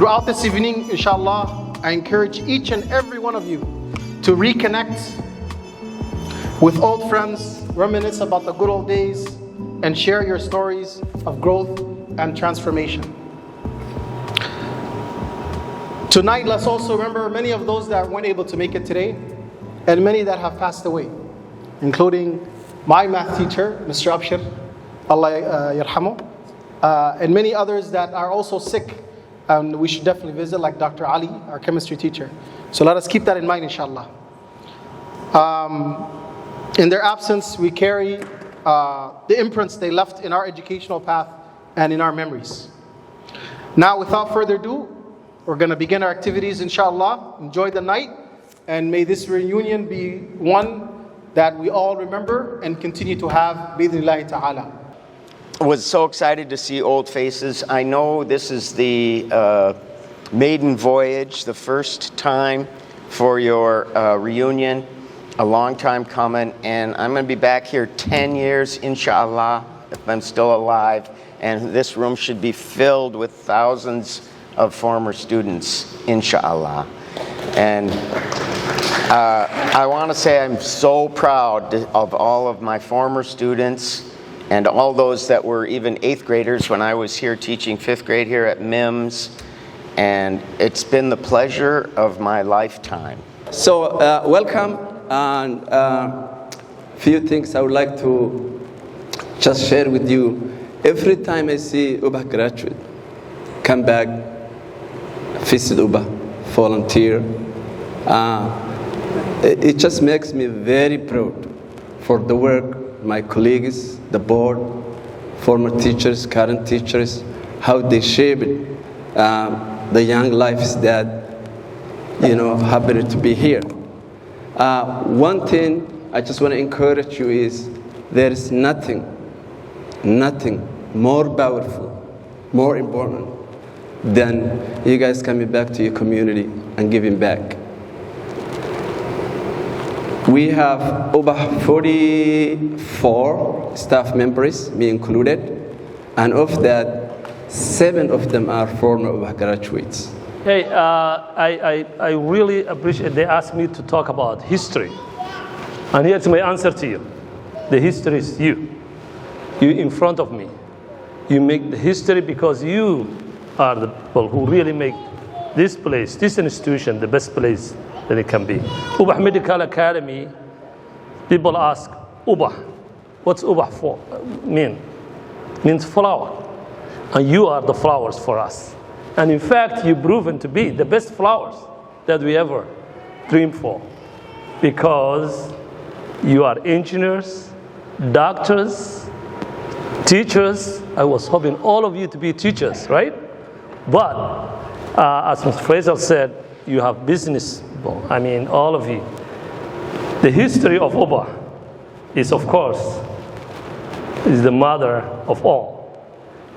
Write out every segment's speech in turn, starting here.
Throughout this evening, inshallah, I encourage each and every one of you to reconnect with old friends, reminisce about the good old days, and share your stories of growth and transformation. Tonight, let's also remember many of those that weren't able to make it today, and many that have passed away, including my math teacher, Mr. Abshir, Allah yarhamu, and many others that are also sick, and we should definitely visit, like Dr. Ali, our chemistry teacher. So let us keep that in mind, inshallah. In their absence, we carry the imprints they left in our educational path and in our memories. Now, without further ado, we're going to begin our activities, inshallah. Enjoy the night, and may this reunion be one that we all remember and continue to have, bi'idhnillahi ta'ala. I was so excited to see old faces. I know this is the maiden voyage, the first time for your reunion, a long time coming, and I'm going to be back here 10 years, inshallah, if I'm still alive, and this room should be filled with thousands of former students, inshallah. And I want to say I'm so proud of all of my former students and all those that were even 8th graders when I was here teaching 5th grade here at MIMS. And it's been the pleasure of my lifetime. So welcome, and few things I would like to just share with you. Every time I see Ubah graduate, come back, visit Ubah, volunteer, it just makes me very proud for the work my colleagues, the board, former teachers, current teachers, how they shaped the young lives that, happen to be here. One thing I just want to encourage you is there is nothing more powerful, more important than you guys coming back to your community and giving back. We have over 44 staff members, me included, and of that, 7 of them are former Ubah graduates. Hey, I really appreciate they asked me to talk about history. And here's my answer to you. The history is you. You in front of me. You make the history because you are the people who really make this place, this institution, the best place that it can be. Ubah Medical Academy, people ask, Ubah, what's Ubah for? Means flower. And you are the flowers for us. And in fact, you've proven to be the best flowers that we ever dreamed for. Because you are engineers, doctors, teachers. I was hoping all of you to be teachers, right? But as Mr. Faisal said, you have business. All of you. The history of Ubah is, of course, is the mother of all.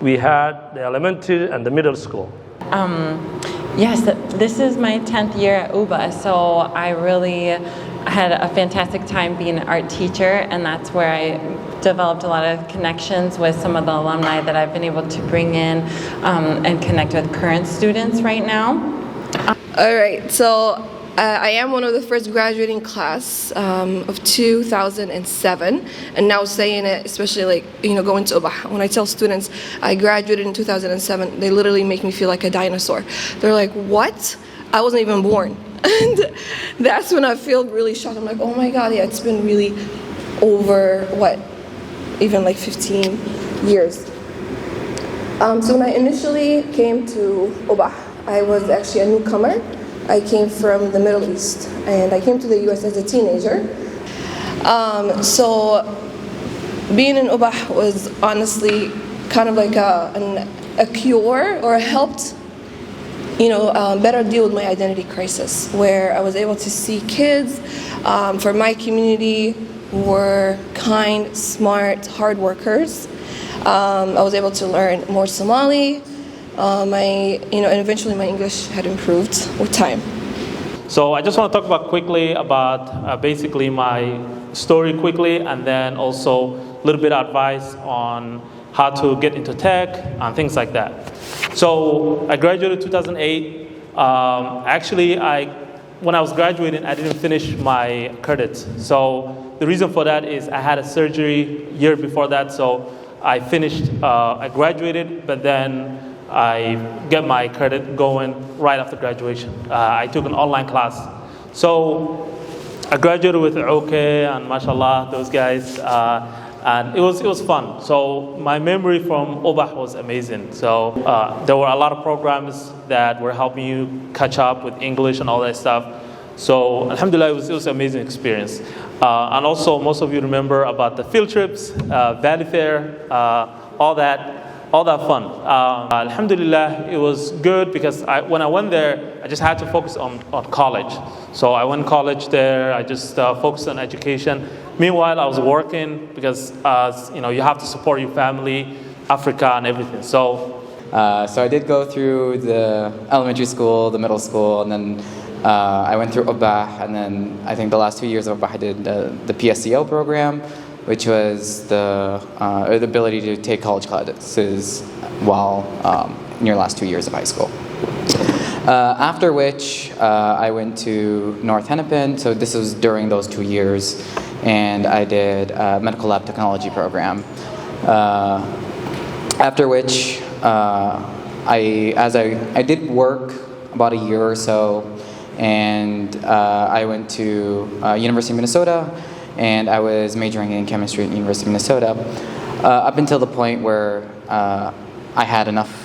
We had the elementary and the middle school. Yes, this is my 10th year at Ubah, so I really had a fantastic time being an art teacher, and that's where I developed a lot of connections with some of the alumni that I've been able to bring in and connect with current students right now. All right, so I am one of the first graduating class of 2007, and now saying it, especially going to Ubah. When I tell students I graduated in 2007, they literally make me feel like a dinosaur. They're like, what? I wasn't even born. And that's when I feel really shocked. I'm like, oh my God, yeah, it's been really over, even like 15 years. So when I initially came to Ubah, I was actually a newcomer. I came from the Middle East, and I came to the US as a teenager. So being in Ubah was honestly kind of like a cure, or helped better deal with my identity crisis, where I was able to see kids from my community who were kind, smart, hard workers. I was able to learn more Somali. And eventually my English had improved with time. So I just want to talk quickly about basically my story quickly, and then also a little bit of advice on how to get into tech, and things like that. So I graduated 2008. Actually, when I was graduating, I didn't finish my credits. So the reason for that is I had a surgery year before that. So I graduated, but then I get my credit going right after graduation. I took an online class. So I graduated with OK and mashallah, those guys. And it was fun. So my memory from Ubah was amazing. So there were a lot of programs that were helping you catch up with English and all that stuff. So alhamdulillah, it was an amazing experience. And also, most of you remember about the field trips, Valley Fair, all that fun. Alhamdulillah, it was good because when I went there, I just had to focus on college. So I went to college there. I just focused on education. Meanwhile, I was working because you have to support your family, Africa, and everything. So I did go through the elementary school, the middle school, and then I went through Ubah, and then I think the last 2 years of Ubah I did the PSCO program, which was the ability to take college classes while in your last 2 years of high school. After which, I went to North Hennepin, so this was during those 2 years, and I did a medical lab technology program. After which, I did work about a year or so, and I went to University of Minnesota, and I was majoring in chemistry at University of Minnesota, up until the point where I had enough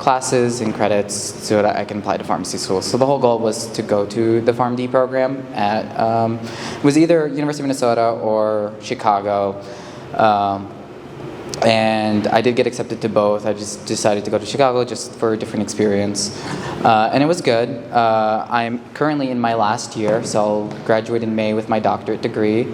classes and credits so that I can apply to pharmacy school. So the whole goal was to go to the PharmD program at it was either University of Minnesota or Chicago. And I did get accepted to both. I just decided to go to Chicago just for a different experience. And it was good. I'm currently in my last year, so I'll graduate in May with my doctorate degree.